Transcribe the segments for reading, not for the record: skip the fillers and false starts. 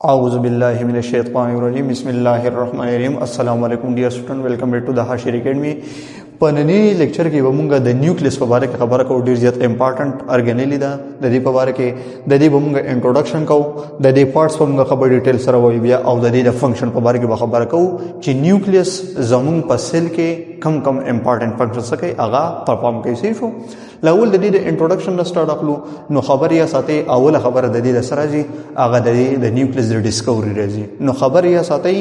أعوذ بالله من الشيطان الرجيم بسم الله الرحمن الرحيم السلام علیکم dear student welcome back to the Hashir academy په نننی لیکچر کې به موږ د نیوکلیس په اړه خبره کوو ډیر زیات امپورټنت ارګانیلی ده د دې په اړه کې د دې به موږ انټروډکشن کوو د دې پارټس په موږ خبر ډیټیل سره وایي بیا او د دې د فنکشن په اړه کې به خبره کوو چې نیوکلیس زموږ په سیل کې کم امپورټنت فنکشنز کوي هغه پرفارم کوي صحیح شو لاول د دې د انټروډکشن نه سٹارټ اخلو نو خبر یا ساتي اوله خبره د دې د سره جي هغه د نیوکلیس د ډیسکوري راځي نو خبر یا ساتي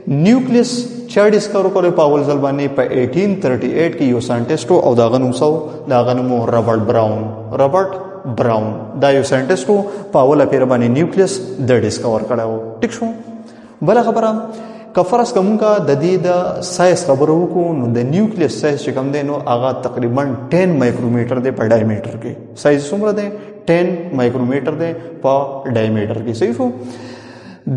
نیوکلیس چا ډیسکور کړو په اول ځل باندې په 1838 کې یو ساينټیسټ او دا غنوم رابرټ براون دا یو ساينټیسټ په اوله پیر باندې نیوکلیس د ډیسکور کړو ټیک شو بل خبره کفرس کومه د دې د سایز خبرو کو نو د نیوکلیس سایز چې کوم دی نو هغه تقریبا 10 مایکرومیټر دی په ډایمیټر کې سایز څومره دی 10 مایکرومیټر دی په ډایمیټر کې صحیح شو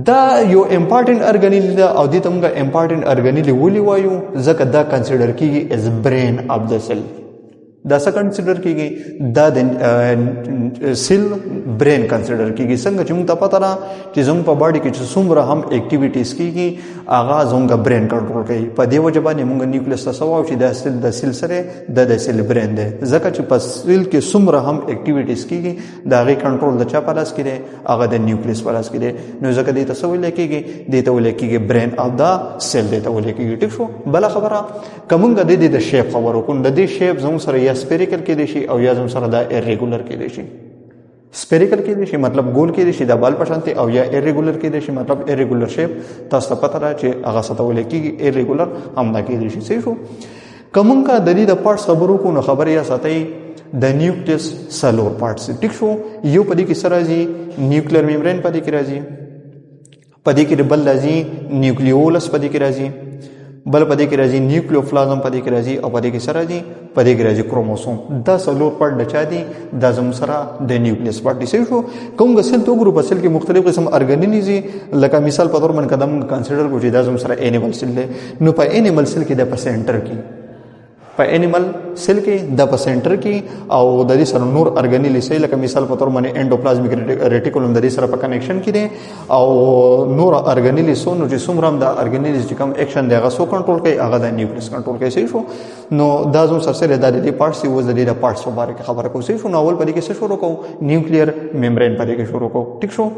دا یو امپورټنت ارګانیلی دا او دې ته موږ امپورټنت ارګانیلی ولي وایو ځکه دا کنسیډر کیږي از برین اف د سیل دا څه کنسیډر کیږي دا د سیل برین کنسیډر کیږي څنګه چې موږ ته پته را چې زموږ په باډي کې چې څومره هم اکټیویټیز کیږي هغه زموږ برین کنټرول کوي په دې وجه باندې موږ نیوکلیس ته سوال چې د سیل سره د سیل برین دی ځکه چې په سیل کې څومره هم اکټیویټیز کیږي دا غي کنټرول د چا په لاس کې دی هغه د نیوکلیس په لاس کې دی نو ځکه دې ته څه ویل کیږي دې ته ویل کیږي برین اف دا سیل دې ته ویل کیږي ټیک شو بل خبره کومه د دې د شیپ خبرو کوم د دې شیپ زموږ سره یا سپیریکل کې دي شي او یا زموږ سره دا ایریګولر کې دي شي سپیریکل کې دي شي مطلب ګول کې دي شي د بال پشانتي او یا ایریګولر کې دي شي مطلب ایریګولر شیپ تاسو ته پته را چې هغه ستول کېږي ایریګولر هم دا کې دي شي صحیح شو کومه د دې د پارټس خبرو کو نو خبر یا ساتي د نیوکلیس سلور پارټس ټیک شو یو پدې کې سره راځي نیوکلیر میمبرین پدې کې راځي پدې کې بل راځي نیوکلیولس پدې کې راځي بل پدې کې راځي نیوکلیوپلازم پدې کې راځي او پدې کې سره راځي پدې کې راځي کروموسوم دا سلور پارټ د چا دي د زم سره د نیوکلیس پارټ دي شو کوم سیل تو ګروپ سیل کې مختلف قسم ارګانیلی لکه مثال په تور من قدم کنسیډر کو چې د زم سره انیمل سیل نو په انیمل سیل کې د پرسنټر کې په انیمل سیل کې د پرسنټر کې او د دې سره نور ارګانیلی سیل لکه مثال په تور باندې انډوپلازمیک ریټیکولم د دې سره په کنیکشن کې دي او نور ارګانیلی سو نو چې څومره د ارګانیلی چې کوم اکشن دی هغه سو کنټرول کوي هغه د نیوکلیس کنټرول کوي صحیح شو نو دا زم سره د دې پارټس یو د دې پارټس په اړه خبره کوو صحیح شو نو اول په دې کې څه شروع کوو نیوکلیر میمبرین په دې کې شروع کوو ټیک شو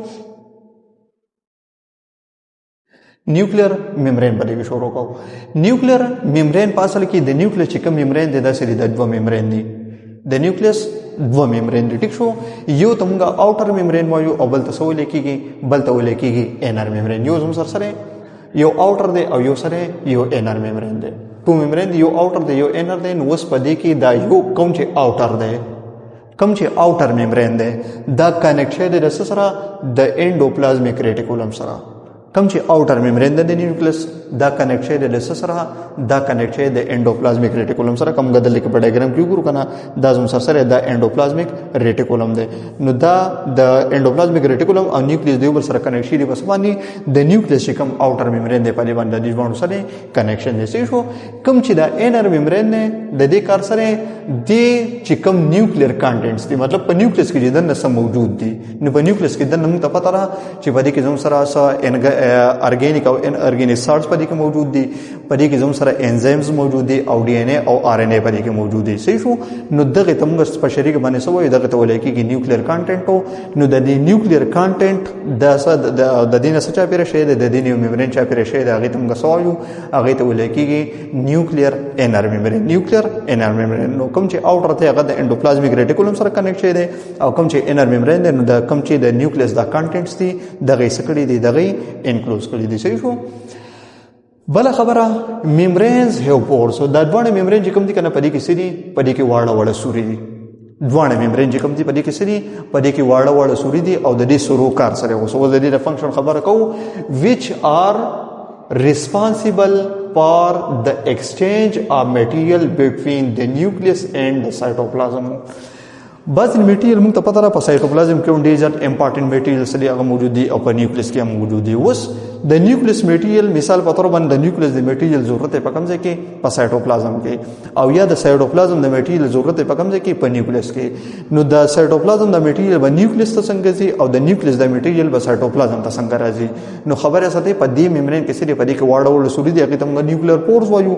نیوکلیر میمبرین په دې کې شروع کوو نیوکلیر میمبرین په اصل کې د نیوکلیس چې کوم میمبرین دی دا سری د دوه میمبرین دي د نیوکلیس دوه میمبرین دي ټیک شو یو ته موږ اوټر میمبرین وایو او بل ته څه ویل کېږي بل ته ویل کېږي انر میمبرین یو زم سره یو اوټر دی او یو سره یو انر میمبرین دی ټو میمبرین دی یو اوټر دی یو انر دی نو اوس په دې کې دا یو کوم چې اوټر دی کوم چې اوټر میمبرین دی دا کنیکټ دی د سره د انډوپلازمیک ریټیکولم سره کوم چې اوټر میمبرین د نیوکلیس دا کنیکټ دی د سره دا کنیکټ دی د انډوپلازمیک ریټیکولم سره کوم غدل کې په ډایګرام کې وګورو کنه دا زم سره د انډوپلازمیک ریټیکولم دی نو دا د انډوپلازمیک ریټیکولم او نیوکلیس دی بل سره کنیکټ دی بس باندې د نیوکلیس چې کوم اوټر میمبرین دی په دې باندې د ځوانو سره کنیکشن دی شو کوم چې دا انر میمبرین نه د دې کار سره دی چې کوم نیوکلیر کانټینټس دي مطلب په نیوکلیس کې د نس موجود دي نو په نیوکلیس کې د نن ته پته را چې په دې کې زم سره ارګینیک او ان ارګینیک سارټس په دې کې موجود دي په دې کې زم سره انزایمز موجود دي او ډي ان اي او ار ان اي په دې کې موجود دي صحیح شو نو دغه تمغه په شریک باندې سوې دغه ته ولې کې نیوکلیر کانټینټ نو د دې نیوکلیر کانټینټ د دینه سچا پیره شي د دینه میمبرین چا پیره شي د هغه تمغه سوایو هغه ته ولې کې نیوکلیر انر میمبرین نیوکلیر انر میمبرین نو کوم چې اوټر ته هغه د انډوپلازمیک ریټیکولم سره کنیکټ شي دي او کوم چې انر میمبرین دی نو د کوم چې د نیوکلیس د کانټینټس دي دغه سکړي دي دغه انکلوز کړی دي صحیح شو بل خبره میمبرینز هیو پورز دا دوه میمبرین چې کوم دي کنه پدې کې سړي پدې کې واړه سوري دي دوه میمبرین چې کوم دي پدې کې سړي پدې کې واړه سوري دي او د دې سورو کار سره اوسو د دې فنکشن خبره کوو which are responsible for the exchange of material between the nucleus and the cytoplasm بعض میټیریل موږ ته پته را په سایټوپلازم کې ډېر ځات امپورټنت میټیریل سره هغه موجود دي او په نیوکلیس کې هم موجود دي اوس د نیوکلیس میټیریل مثال په تور باندې د نیوکلیس د میټیریل ضرورت په کوم ځای کې په سایټوپلازم کې او یا د سایټوپلازم د میټیریل ضرورت په کوم ځای کې په نیوکلیس کې نو د سایټوپلازم د میټیریل په نیوکلیس ته څنګه ځي او د نیوکلیس د میټیریل په سایټوپلازم ته څنګه راځي نو خبره ساتي په دې ممبرین کې سری په دې کې واړه وړ سوري دي هغه ته موږ نیوکلیر پورز وایو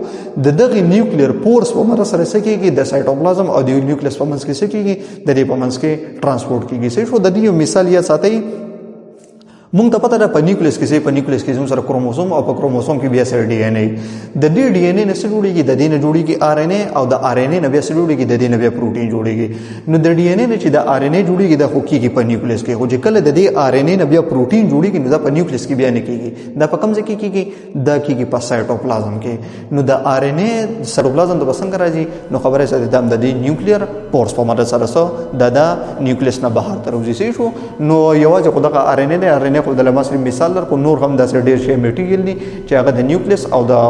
د دغه نیوکلیر پورز په مر سره سکیږي د سایټوپلازم او د نیوکلیس په منځ کې سکیږي د دې په منځ کې ترانسپورت کیږي څه شو د دې یو مثال یا ساتي مونږ ته پته ده په نیوکلیس کې په نیوکلیس کې زموږ سره کروموسوم او په کروموسوم کې بیا سره ډي ان اي د دې ډي ان اي نه څه جوړیږي د دې نه جوړیږي ار ان اي او د ار ان اي نه بیا څه جوړیږي د دې نه بیا پروتین جوړیږي نو د ډي ان اي نه چې د ار ان اي جوړیږي د خوکیږي په نیوکلیس کې خو چې کله د دې ار ان اي نه بیا پروتین جوړیږي نو دا په نیوکلیس کې بیا نه کیږي دا په کوم ځای کې کیږي دا کیږي په سایټوپلازم کې نو د ار ان اي سایټوپلازم د څنګه راځي نو خبره سره د نیوکلیر پورس په مدد سره د نیوکلیس نه بهر ته راوځي شو نو یوازې خو د ار ان اي ار ان اي خو د لمس مثال کو نور هم داسې ډېر شی میټیریل دي چې هغه د نیوکلیس او د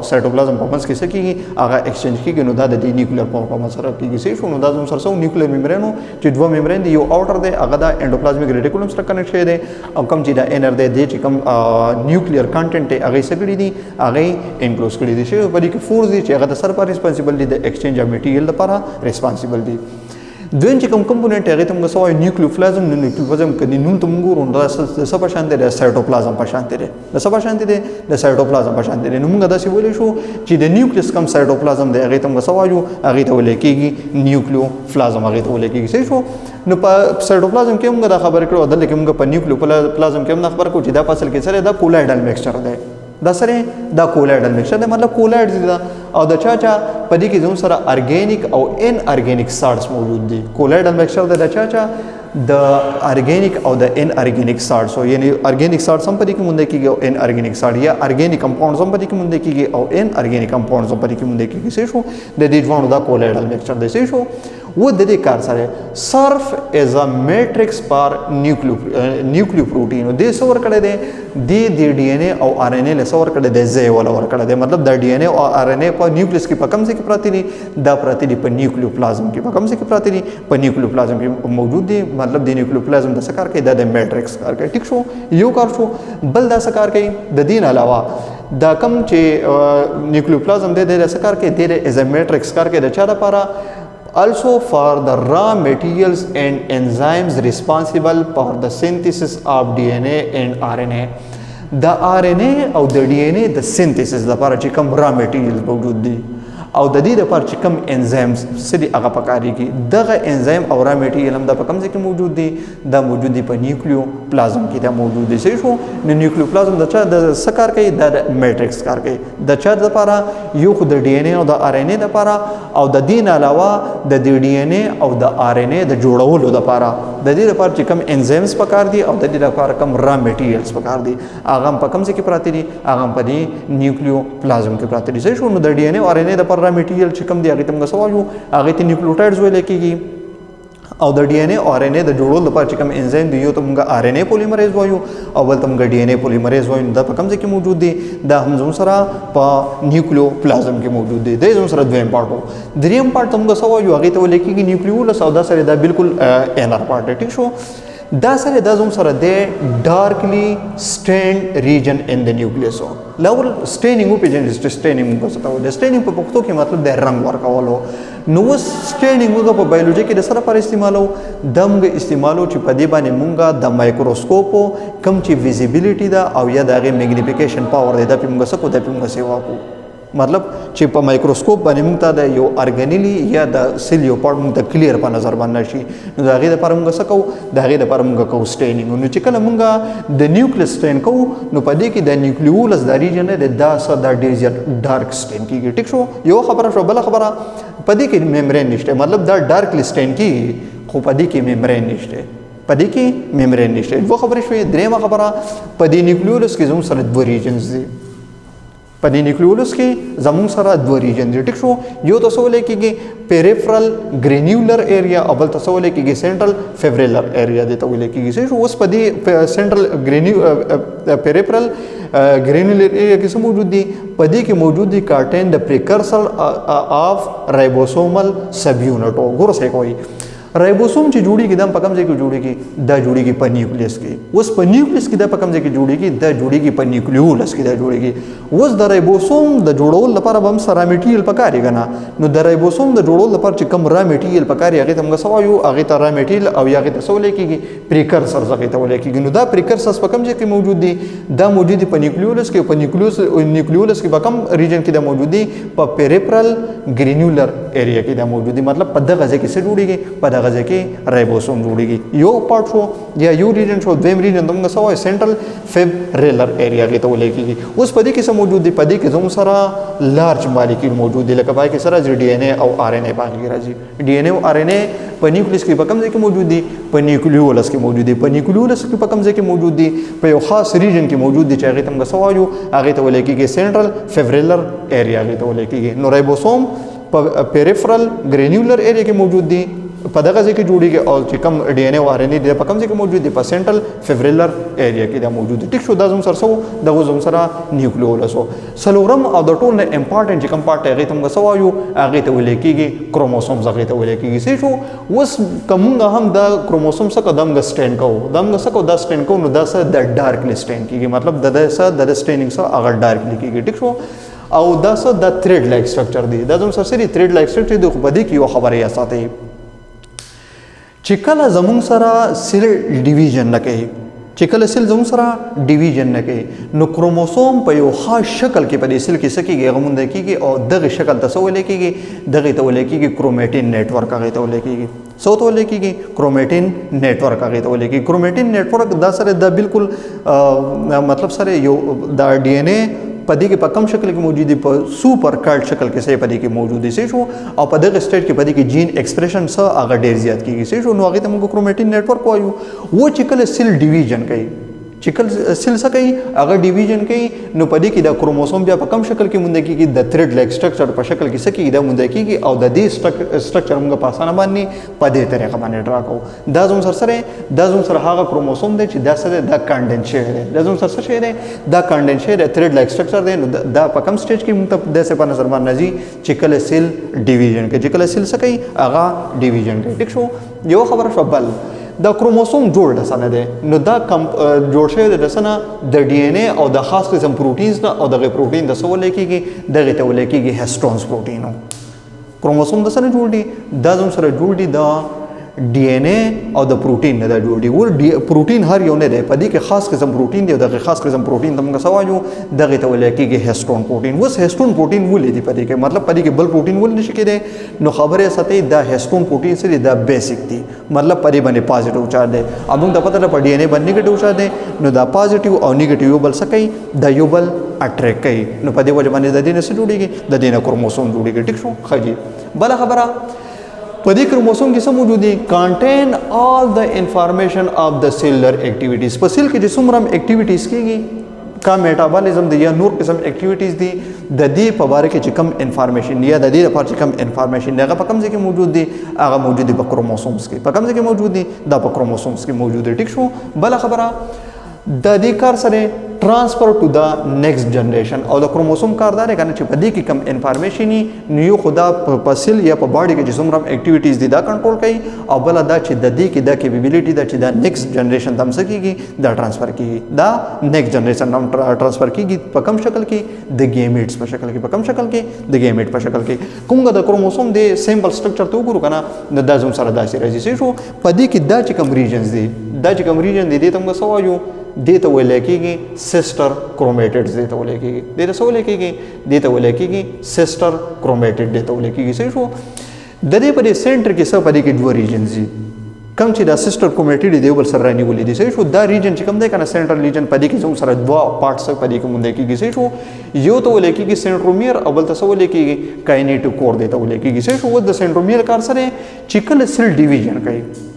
سایټوپلازم په منځ کې څه کیږي هغه ایکسچینج کیږي نو دا د نیوکلیر په منځ سره کیږي څه شو نو دا زموږ سره نیوکلیر ممبرینو چې دوه ممبرین دي یو اوټر دی هغه د انډوپلازمیک ریټیکولم سره کنیکټ شوی دی او کوم چې د انر دی چې کوم نیوکلیر کانټینټ هغه څه کړی دي هغه انکلوز کړی دي چې په دې کې فورس دي چې هغه د سر پر ریسپانسیبل دي د ایکسچینج اف میټیریل لپاره ریسپانسیبل دي دویم چې کوم کمپوننټ هغه ته موږ سوای نیوکلیوپلازم نو نیوکلیوپلازم کدي نون ته موږ ورون د څه په شان دي د سایټوپلازم په شان دي د څه په شان دي د سایټوپلازم په شان دي نو موږ دا څه ویل شو چې د نیوکلیس کم سایټوپلازم دی هغه ته موږ سوایو هغه ته ولې کېږي نیوکلیوپلازم هغه ته ولې کېږي څه شو نو په سایټوپلازم کې موږ دا خبره کړو دلته کې موږ په نیوکلیوپلازم کې موږ خبر کو چې دا په اصل کې سره دا کولایډل میکسچر دی دا سره دا کولایډل میکسچر دی مطلب کولایډ دی او د چا په دې کې زموږ سره ارګینیک او ان ارګینیک سارټس موجود دي کولایډل میکسچر دی د چا د ارګینیک او د ان ارګینیک سارټس یعنی ارګینیک سارټس هم په دې کې مونږ کېږي او ان ارګینیک سارټ یا ارګینیک کمپاونډز هم په دې کې مونږ کېږي او ان ارګینیک کمپاونډز هم په دې کې مونږ کېږي څه شو د دې ډوانو دا کولایډل میکسچر دی څه شو و د دې کار سره صرف از ا میټرکس فار نیوکلیوپروټین د څه ور کړی دی د ډي ان اي او ار ان اي له څه ور کړی دی ځای ولا ور کړی دی مطلب د ډي ان اي او ار ان اي په نیوکلیس کې په کوم ځای کې پراته دي دا پراته دي په نیوکلیوپلازم کې په کوم ځای کې پراته دي په نیوکلیوپلازم کې موجود دي مطلب د نیوکلیوپلازم د څه کار کوي د میټرکس کار کوي ټیک شو یو کار شو بل دا څه کار کوي د دین علاوه دا کم چې نیوکلیوپلازم د څه کار کوي د از ا میټرکس کار کوي د چا لپاره also for the raw materials and enzymes responsible for the synthesis of DNA and RNA the RNA او د DNA د synthesis لپاره چې کوم raw materials موجود دي او د دې لپاره چې کوم انزایمز سړي هغه پکاريږي دغه انزایم او را میټیریل هم د په کوم ځای کې موجود دي دا موجود دي په نیوکلیوپلازم کې دا موجود دي څه شو نو نیوکلیوپلازم د چا د څه کار کوي د میټرکس کار کوي د چا لپاره یو خو د ډي ان اي او د ار ان اي لپاره او د دین علاوه د ډي ان اي او د ار ان اي د جوړولو لپاره د دې لپاره چې کوم انزایمز پکار دي او د دې لپاره کوم را میټیریلز پکار دي هغه په کوم ځای کې پراته دي هغه په دې نیوکلیوپلازم کې پراته دي څه شو نو د ډي ان اي او ار ان اي د را میټیریل چې کوم دی هغه ته موږ سوایو هغه ته نیوکلیوټایډز ویل کېږي او د ډي ان اي او ار ان اي د جوړولو لپاره چې کوم انزایم دی یو ته موږ ار ان اي پولیمریز وایو او بل ته موږ ډي ان اي پولیمریز وایو دا په کوم ځای کې موجود دي دا هم زموږ سره په نیوکلیوپلازم کې موجود دي دا زموږ سره دویم پارت دریم پارت موږ سوایو هغه ته ویل کېږي نیوکلیولس او دا سره دا بالکل انر پارت ټیک شو دا سره دا زموږ سره د ډارکلی سټینډ ریجن ان د نیوکلیس لور سټینینګ په جنس سټینینګ په څه ته د سټینینګ په پښتو کې مطلب د رنگ ورکولو نو سټینینګ په بایولوژي کې د سره پر استعمالو دمغه استعمالو چې په دې باندې مونږه د مایکروسکوپ کم چې ویزیبিলিټي دا او یا د میګنیفیکیشن پاور دی د پمغه سکو د پمغه سیوا کو مطلب چې په مایکروسکوپ باندې موږ ته د یو ارګانیلی یا د سیل یو پارت موږ ته کلیر په نظر باندې شي نو دا غي د پر موږ سکو دا غي د پر موږ کو سټینینګ نو چې کله موږ د نیوکلیس سټین کو نو په دې کې د نیوکلیولس د ریجن د سره د ډیزر ډارک سټین کیږي ټیک شو یو خبره شو بل خبره په دې کې میمبرین نشته مطلب دا ډارک سټین کی خو په دې کې میمبرین نشته په دې کې میمبرین نشته دوه خبرې شوې درېمه خبره په دې نیوکلیولس کې زموږ سره دوه ریجنز دي په دې نیوکلیولس کې زموږ سره دوه ریجن دي ټیک شو یو تاسو ولې کېږي پیریفرل ګرینیولر ایریا او بل تاسو ولې کېږي سنټرل فیبریلر ایریا دې ته ولې کېږي شو اوس په دې سنټرل پیریفرل ګرینیولر ایریا کې څه موجود دي په دې کې موجود دي کارټین د پریکرسر اف رایبوسومل سب یونټ ګور څه کوي राइबोसोम چې جوړیږي دا په کوم ځای کې جوړیږي دا جوړیږي په نیوکلیس کې اوس په نیوکلیس کې دا په کوم ځای کې جوړیږي دا جوړیږي په نیوکلیولس کې دا جوړیږي اوس د رایبوسوم د جوړولو لپاره به هم سره میټیریل پکاري کنه نو د رایبوسوم د جوړولو لپاره چې کوم را میټیریل پکاري هغه ته موږ سوایو هغه ته را میټیریل او هغه ته سولې کېږي پریکرسرز هغه ته ولې کېږي نو دا پریکرسرز په کوم ځای کې موجود دي دا موجود دي په نیوکلیولس کې په نیوکلیولس کې په کوم ریجن کې دا موجود دي په پیریفرل ګرینیولر ایریا کې دا موجود دي مطلب په دغه ځای کې څه جوړیږي په دغه ځای کې رایبوسوم جوړیږي یو پارت شو یا یو ریجن شو دویم ریجن ته موږ سوای سنټرل فیبریلر ایریا کې ته ولې کېږي اوس په دې کې څه موجود دي په دې کې زموږ سره لارج مالیکول موجود دي لکه پای کې سره ډي ان اے او ار ان اے باندې راځي ډي ان اے او ار ان اے په نیوکلیس کې په کوم ځای کې موجود دي په نیوکلیولس کې موجود دي په نیوکلیولس کې په کوم ځای کې موجود دي په یو خاص ریجن کې موجود دي چې هغه ته موږ سوایو هغه ته ولې کېږي سنټرل فیبریلر ایریا هغه ته ولې کېږي نو رایبوسوم په پیریفرل ګرینیولر ایریا کې موجود دي په دغه ځای کې جوړیږي او چې کوم ډي ان اے او ار ان اے د په کوم ځای کې موجود دي په سنټرل فیبریلر ایریا کې دا موجود دي ټیک شو دا زموږ سره سو دغه زموږ سره نیوکلیولس او سلورم او د ټول نه امپورټنت چې کوم پارت هغه ته موږ سوایو هغه ته ولې کېږي کروموسومز هغه ته ولې کېږي څه شو اوس کومه هم دا کروموسوم څخه دمغه سټین کو دمغه څخه دا سټین کو نو دا څه د ډارکلی سټین کېږي مطلب د څه د سټینینګ څخه هغه ډارکلی کېږي ټیک شو او دا څه د تھریډ لایک سټرکچر دی دا زموږ سره تھریډ لایک سټرکچر دی خو په دې کې یو خبره یا ساتي چې کله زموږ سره سیل ډیویژن نه کوي چې کله سیل زموږ سره ډیویژن نه کوي نو کروموسوم په یو خاص شکل کې په دې سیل کې سکیږي هغه مونږ کېږي او دغه شکل ته څه ولې کېږي دغه ته ولې کېږي کروماټین نیټورک هغه ته ولې کېږي څه ته ولې کېږي کروماټین نیټورک هغه ته ولې کېږي کروماټین نیټورک دا سره دا بالکل مطلب سره یو دا ډي ان اے په دې کې په کم شکل کې موجود دي په سوپر کارډ شکل کې سه په دې کې موجود دي شو او په دغه سټیج کې په دې کې جین ایکسپریشن سره هغه ډیر زیات کیږي شو نو هغه ته موږ کروماټین نیټورک وایو و چې کله سیل ډیویژن کوي چې کله سیل څه کوي هغه ډیویژن کوي نو په دې کې د کروموسوم بیا په کم شکل کې مونږ کېږي د تھریډ لایک سټرکچر په شکل کې څه کېږي دا مونږ کېږي او د دې سټرکچر موږ په اسانه باندې په دې طریقه باندې ډرا کوو دا زموږ سره دا زموږ سره هغه کروموسوم دی چې دا سره د کانډنس شی دی دا زموږ سره شی دی دا کانډنس شی د تھریډ لایک سټرکچر دی نو دا په کم سټیج کې موږ ته د څه په نظر باندې راځي چې کله سیل ډیویژن کوي چې کله سیل څه کوي هغه ډیویژن کوي ټیک شو یو خبره شو بل دا کروموسوم جوړ دسنه دی نو دا جوړ شوی د دسنه د ډي ان اے او د خاص قسم پروتینز نه او دغه پروتین د څه ولې کېږي دغه ته ولې کېږي هیسټونز پروتین کروموسوم د سره جوړ دي دا زموږ سره جوړ دي دا ډي ان اے او د پروتین نه دا جوړ دي ور پروتین هر یو نه دی په دې کې خاص قسم پروتین دی او دغه خاص قسم پروتین ته موږ سوایو دغه ته ولې کېږي هیسټون پروتین اوس هیسټون پروتین ولې دی په دې کې مطلب په دې کې بل پروتین ولې نشي کېدی نو خبره ساتي دا هیسټون پروتین سره دا بیسیک دی مطلب پرې باندې پازیټیو چارج دی امون ته پته ده په ډي ان اے باندې نیگیټیو چارج دی نو دا پازیټیو او نیگیټیو بل څه کوي دا یو بل اټریک کوي نو په دې وجه باندې د دې نه څه جوړیږي د دې نه کروموسوم جوړیږي ټیک شو خجی بل خبره په دې کروموسوم کې څه موجود دي کانټین آل د انفارمیشن اف د سیلولر اکټیویټیز په سیل کې چې څومره اکټیویټیز کېږي کا میټابولیزم دی یا نور قسم اکټیویټیز دي د دې په باره کې چې کم انفارمیشن یا د دې لپاره چې کم انفارمیشن هغه په کوم ځای کې موجود دي هغه موجود دي په کروموسومز کې په کوم ځای کې موجود دي دا په کروموسومز کې موجود دي ټیک شو بل خبره د دې کار سره transfer to the next generation और the chromosome कारदार है چې په دې کې کم انفارمیشن نیو خدا په سیل یا په باډي کې چې څومره اکټیویټیز دي دا کنټرول کوي او بل دا چې د دې کې د کیپیبিলিټي دا چې د نیکسټ جنریشن تم سکیږي دا ټرانسفر کیږي دا نیکسټ جنریشن تم ټرانسفر کیږي په کم شکل کې د گیمیټس په شکل کې په کم شکل کې د گیمیټ په شکل کې کومه د کروموسوم د سیمپل سټرکچر ته وګورو کنه د دازم سره داسې راځي شو په دې کې دا چې کم ریجنز دي دا چې کم ریجن دي ته موږ سوایو دیته ولې کېږي سیسټر کروماټیډز دیته ولې کېږي دیته څه ولې کېږي دیته ولې کېږي سیسټر کروماټیډ دیته ولې کېږي صحیح شو د دې په سنټر کې څه پدې کې دوه ریجنز دي کم چې دا سیسټر کروماټیډ دی بل سره رانیولې دي صحیح شو دا ریجن چې کوم دی کنه سنټرل ریجن پدې کې زموږ سره دوه پارټس پدې کې مونږ کېږي صحیح شو یو ته ولې کېږي سنټرومیر او بل ته څه ولې کېږي کاینیټو کور دیته ولې کېږي صحیح شو د سنټرومیر کار سره چې کله سیل ډیویژن کوي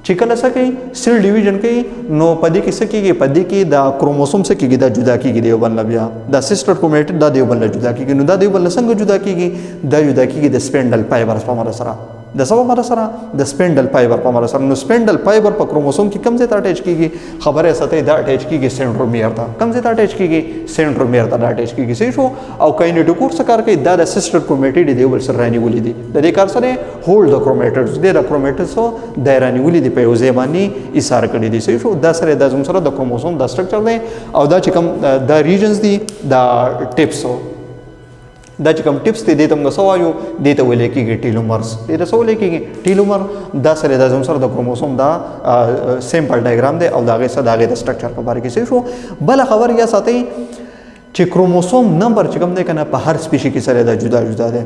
چې کله څه کوي سیل ډیویژن کوي نو پدې کې څه کېږي پدې کې دا کروموسوم څه کېږي دا جدا کېږي دیو بل بیا دا سیسټر کروماټیډ دا دیو بل جدا کېږي نو دا دیو بل څنګه جدا کېږي دا جدا کېږي د سپینډل فایبرز په مرسته د سبا مر سره د سپینډل فایبر په مر سره نو سپینډل فایبر په کروموسوم کې کم ځای ته اٹیچ کیږي خبره ساتي دا اٹیچ کیږي سنټرومیر ته کم ځای ته اٹیچ کیږي سنټرومیر ته اٹیچ کیږي صحیح شو او کاینټوکور څه کار کوي دا د سیسټر کروماټیډ دی ول سره رانیولې دي د دې کار سره هولډ د کروماټیډز د کروماټیډز سو د رانیولې دی په یوځای باندې ایثار کړی دي صحیح شو دا سره د زم سره د کروموسوم د سټرکچر دی او دا چې کوم د ریجنز دي دا ټیپس دا چې کوم ټیپس دي ته موږ سوایو د ته ویل کېږي ټیلومرز د ته سوال کېږي ټیلومر دا سره د زم سره د کروموسوم دا سیمپل ډایګرام دی او دا غي سره د سټرکچر په اړه کې صحیح شو بل خبر یا ساتي چې کروموسوم نمبر چې کوم دی کنه په هر سپیشي کې سره دا جدا جدا دی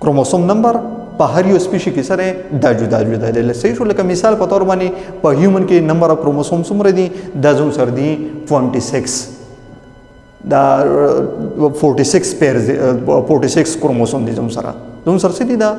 کروموسوم نمبر په هر یو سپیشي کې سره دا جدا جدا دی صحیح شو لکه مثال په تور باندې په هیومن کې نمبر اف کروموسوم څومره دي دا زم سره دي 26 دا 46 پیرز 46 کروموسوم دي زم سره دي دا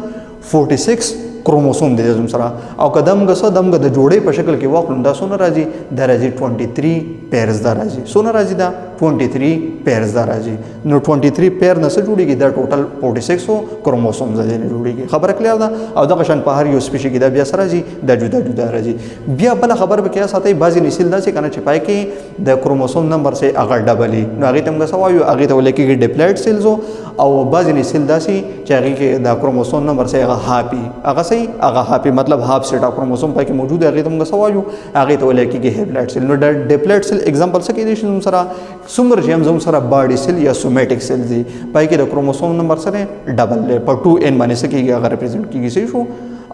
46 کروموسوم دي زم سره او قدم غسه دمغه د جوړې په شکل کې واخلم دا سونه راځي دا راځي 23 پیرز دا راځي سونه راځي دا 23 پیرز دا راځي نو 23 پیر نه څه جوړیږي دا ټوټل 46 کروموسومز دي نه جوړیږي خبره کلیئر ده او دا قشن په هر یو سپیشي کې دا بیا سره راځي دا جدا جدا راځي بیا بل خبر به کیا ساتي بعضی نسل دا چې کنه چې پای کې د کروموسوم نمبر سه اگر ډبلې نو هغه تم غسه وایو هغه ته ولکه ډیپلایټ سیلز او بعضی نسل دا سي چې هغه کې دا کروموسوم نمبر سه هغه هاپی مطلب هاف سیټ اف کروموسوم پای کې موجود هغه تم غسه وایو هغه ته ولکه هیپلایټ سیل نو د ډیپلایټ سیل اگزامپل څه کې دي شنو سره څومره چې زم سره باډي سیل یا سومېټیک سیل دي پای کې د کروموسوم نمبر سره ډبل په 2n باندې څه کېږي هغه ریپرزینټ کېږي صحیح شو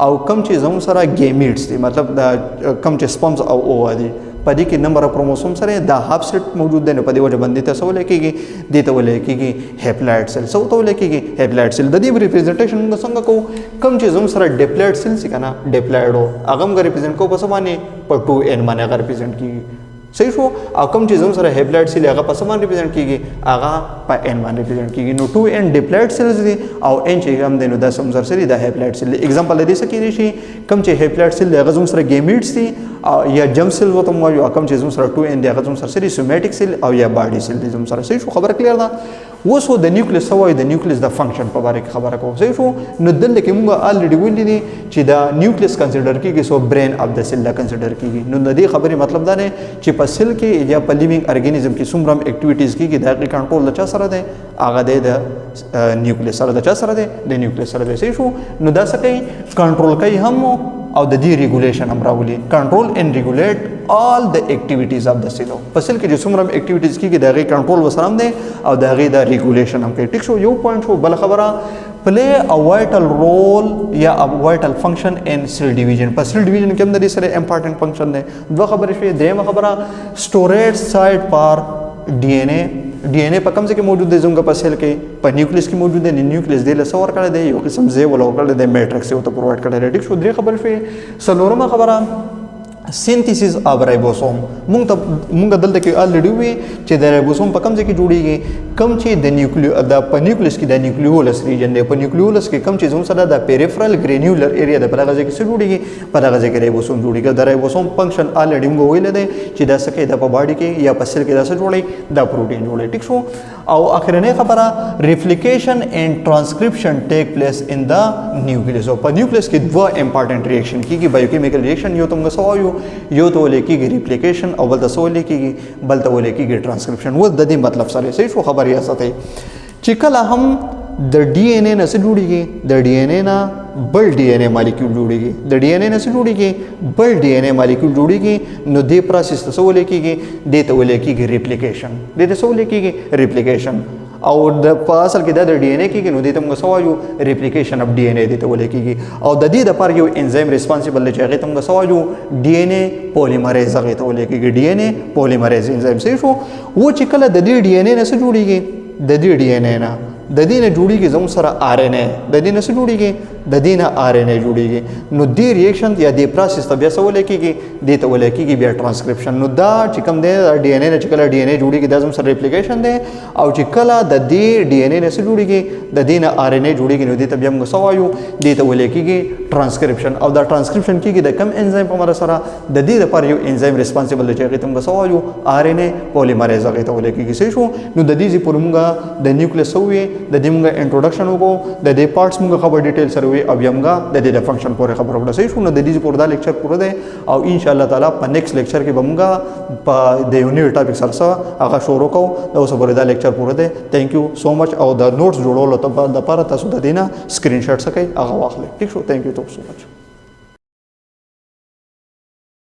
او کم چې زم سره گیمیټس دي مطلب د کم چې سپمز او او دي په دې کې نمبر اف کروموسوم سره دا هاف سیټ موجود دی نو په دې وجه باندې تاسو ولکېږي دې ته ولکېږي هیپلایټ سیل سو ته ولکېږي هیپلایټ سیل د دې ریپرزینټیشن موږ څنګه کوو کم چې زم سره ډیپلایټ سیل څه کنه ډیپلایډو هغه موږ ریپرزینټ کوو په څه باندې په 2n باندې هغه ریپرزینټ کېږي صحیح شو او کوم چې زم سره هیپلایټ سیل هغه په څه باندې ریپرزینټ کېږي هغه په n باندې ریپرزینټ کېږي نو 2n ډیپلایټ سیلز دي او n چې هم دی نو دا سم سره دا هیپلایټ سیل اگزامپل دې څه کېږي شي کوم چې هیپلایټ سیل هغه زم سره گیمیټس دي یا جم سیل وته مو یو کوم چې زم سره 2n دی هغه زم سره سومېټیک سیل او یا باډي سیل دي زم سره صحیح شو خبر کلیئر ده وسو د نیوکلیس سوای د نیوکلیس د فنکشن په اړه خبره کوم صحیح شو نو دلته کې موږ الریډي ویل دي چې دا نیوکلیس کنسیډر کیږي سو برین اف د سیل کنسیډر کیږي نو د دې خبرې مطلب دا نه چې په سیل کې یا په لیوینګ ارګانیزم کې څومره اکټیویټیز کیږي دا کنټرول چا سره ده هغه د نیوکلیس سره ده چا سره ده د نیوکلیس سره ده صحیح شو نو دا څه کوي کنټرول کوي هم او د دې ریګولیشن هم راولي کنټرول ان ریګولیټ all the activities of the cell په سیل کې چې څومره اکټیویټیز کیږي دا غي کنټرول وسرم دی او دا غي دا ریګولیشن هم کوي ټیک شو یو پوینټ شو بل خبره play a vital role یا a vital function in cell division په سیل ډیویژن کې هم د دې سره امپورټنت فنکشن دی دوه خبرې شوې درېمه خبره storage site for DNA DNA په کوم ځای کې موجود دی زموږ په سیل کې په نیوکلیس کې موجود دی نیوکلیس دی له څور کړه دی یو قسم ځای ولا کړه دی میټرکس یو ته پرووایډ کړه ټیک شو درې خبرې شوې څلورمه خبره synthesis of ribosome مونږ دلته کې الریډي وی چې د رایبوسوم په کوم ځای کې جوړیږي کوم چې د نیوکلیوس کې د نیوکلیولس ریجن دی په نیوکلیولس کې کوم چې زموږ سره د پیریفرل ګرینیولر ایریا د پرغه ځای کې څه جوړیږي په دغه ځای کې رایبوسوم جوړیږي د رایبوسوم فنکشن الریډي موږ ویل دی چې دا څه کوي د په باډي کې یا په سیل کې دا څه جوړي دا پروتین جوړي ټیک شو او اخرنه خبره ریپلیکیشن اینڈ ټرانسکرپشن ټیک پلیس ان د نیوکلیوس په نیوکلیوس کې دوه امپورټنٹ ریاکشن کیږي بایوکیمیکل ریاکشن یو تم غسوایو یو ته ولیکيږي ریپلیکیشن او بل ته سو ولیکيږي بل ته ولیکيږي ټرانسکرپشن و د دې مطلب سره صحیح شو خبر یا ساتي چې کله هم د ډي ان اے نه څه جوړیږي د ډي ان اے نه بل ډي ان اے مالیکول جوړیږي د ډي ان اے نه څه جوړیږي بل ډي ان اے مالیکول جوړیږي نو دې پروسس ته سو ولیکيږي د ته ولیکيږي ریپلیکیشن د ته سو ولیکيږي ریپلیکیشن او د په اصل کې د ډي ان اے کې نو د ته موږ سوایو ریپلیکیشن اف ډي ان اے د ته ولیکيږي او د دې د پر یو انزایم ریسپانسیبل دی چې هغه ته موږ سوایو ډي ان اے پولیمریز هغه ته ولیکيږي ډي ان اے پولیمریز انزایم صحیح شو و چې کله د دې ډي ان اے نه څه جوړیږي د دې ډي ان اے نه د دې نه جوړیږي زموږ سره آر ان اے د دې نه څه جوړیږي د دې نه آر ان اے جوړیږي نو دې ریاکشن یا دې پروسس ته بیا څه ولیکيږي دې ته ولیکيږي بیا ټرانسکرپشن نو دا چې کوم دی ډي ان اے نه چې کله ډي ان اے جوړیږي دا زموږ سره ریپلیکیشن دی او چې کله د دې ډي ان اے نه څه جوړیږي د دې نه آر ان اے جوړیږي نو دې ته بیا موږ څه وایو دې ته ولیکيږي ټرانسکرپشن او دا ټرانسکرپشن کیږي د کم انزایم په مر سره د دې لپاره یو انزایم ریسپانسیبل دی چې هغه ته موږ څه وایو آر ان اے پولیمریز هغه ته ولیکيږي صحیح شو نو د دې پورې موږ د نیوکلیس وې د دې موږ انټروډکشن وکړو د دې پارټس موږ خبر ډیټیل سره وي او یمګه د دې د فنکشن پورې خبره وکړه صحیح شو. نو د دې پورې دا لیکچر پوره دی او ان شاء الله تعالی په نیکسټ لیکچر کې به موږ په د یو نیو ټاپک سره هغه شروع کوو. دا اوس پورې دا لیکچر پوره دی. ثانک یو سو مچ. او د نوټس جوړولو لپاره تاسو د دینه سکرین شاټ سکئ هغه واخلئ. ٹھیک شو. ثانک یو سو مچ.